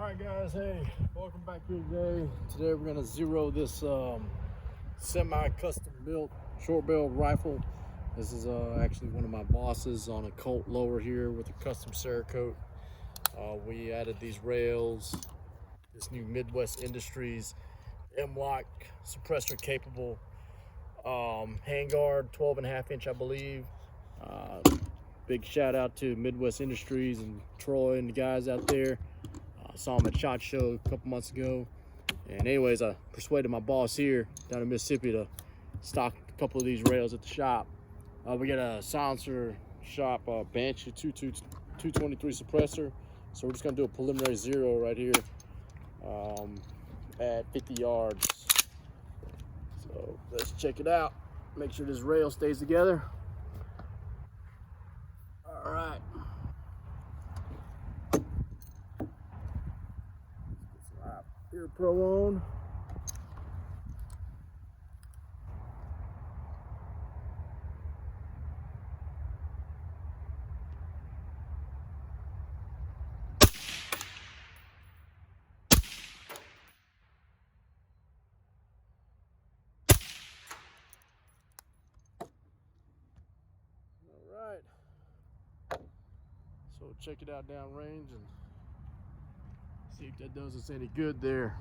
Alright guys, hey, welcome back here today. Today we're going to zero this semi-custom built short-barreled rifle. This is actually one of my bosses on a Colt lower here with a custom Cerakote. We added these rails, this new Midwest Industries M-Lock suppressor capable handguard, 12.5 inch I believe. Big shout out to Midwest Industries and Troy and the guys out there. Saw him at SHOT Show a couple months ago. And anyways, I persuaded my boss here down in Mississippi to stock a couple of these rails at the shop. We got a silencer shop, Banshee 223 suppressor. So we're just gonna do a preliminary zero right here at 50 yards. So let's check it out. Make sure this rail stays together. All right. Ear Pro on. All right. So check it out downrange and see if that does us any good there.